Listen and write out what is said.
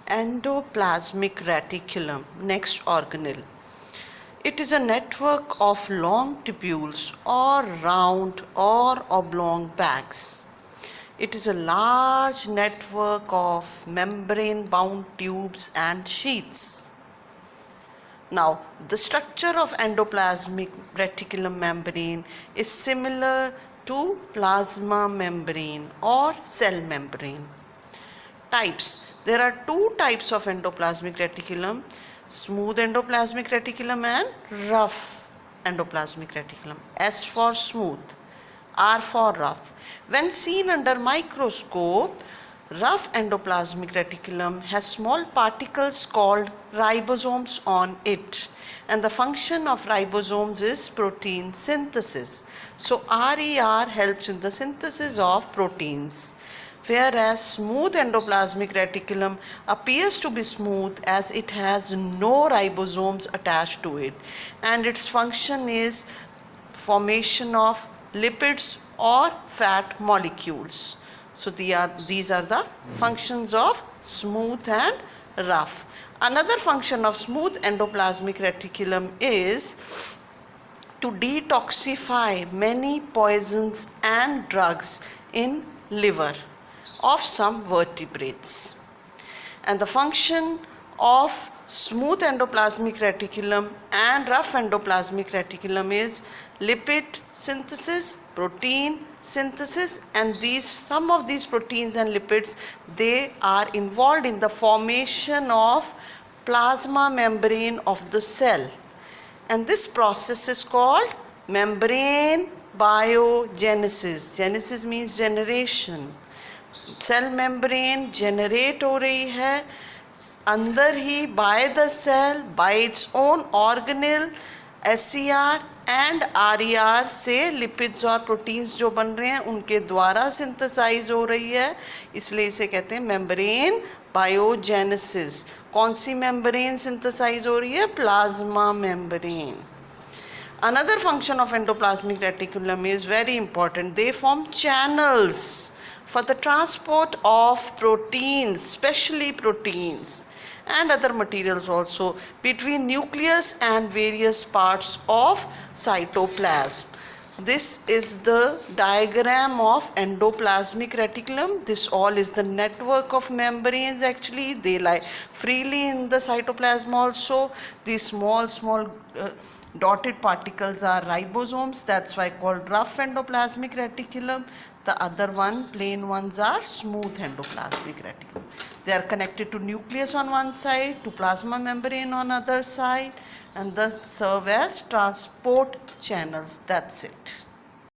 Endoplasmic reticulum, next organelle. It is a network of long tubules or round or oblong bags. It is a large network of membrane-bound tubes and sheaths. Now, the structure of endoplasmic reticulum membrane is similar to plasma membrane or cell membrane. Types. There are two types of endoplasmic reticulum: smooth endoplasmic reticulum and rough endoplasmic reticulum. S for smooth, R for rough. When seen under microscope, rough endoplasmic reticulum has small particles called ribosomes on it, and the function of ribosomes is protein synthesis. So RER helps in the synthesis of proteins, whereas smooth endoplasmic reticulum appears to be smooth as it has no ribosomes attached to it, and its function is formation of lipids or fat molecules. So these are the functions of smooth and rough. Another function of smooth endoplasmic reticulum is to detoxify many poisons and drugs in liver of some vertebrates. And the function of smooth endoplasmic reticulum and rough endoplasmic reticulum is lipid synthesis, protein synthesis, and some of these proteins and lipids, they are involved in the formation of plasma membrane of the cell, and this process is called membrane biogenesis. Genesis means generation. Cell membrane generate हो रही है अंदर ही by the cell, by its own organelle, SCR and RER से lipids और proteins जो बन रहे हैं उनके द्वारा सिंथेसाइज हो रही है, इसलिए इसे कहते हैं मेम्ब्रेन बायोजेनेसिस. कौन सी मेम्ब्रेन सिंथेसाइज हो रही है? Plasma membrane. Another function of endoplasmic reticulum is very important. They form channels for the transport of proteins, especially proteins and other materials also, between nucleus and various parts of cytoplasm. This is the diagram of endoplasmic reticulum. This all is the network of membranes. Actually, they lie freely in the cytoplasm also. These small dotted particles are ribosomes. That's why called rough endoplasmic reticulum. The other one, plain ones, are smooth endoplasmic reticulum. They are connected to nucleus on one side, to plasma membrane on other side, and thus serve as transport channels. That's it.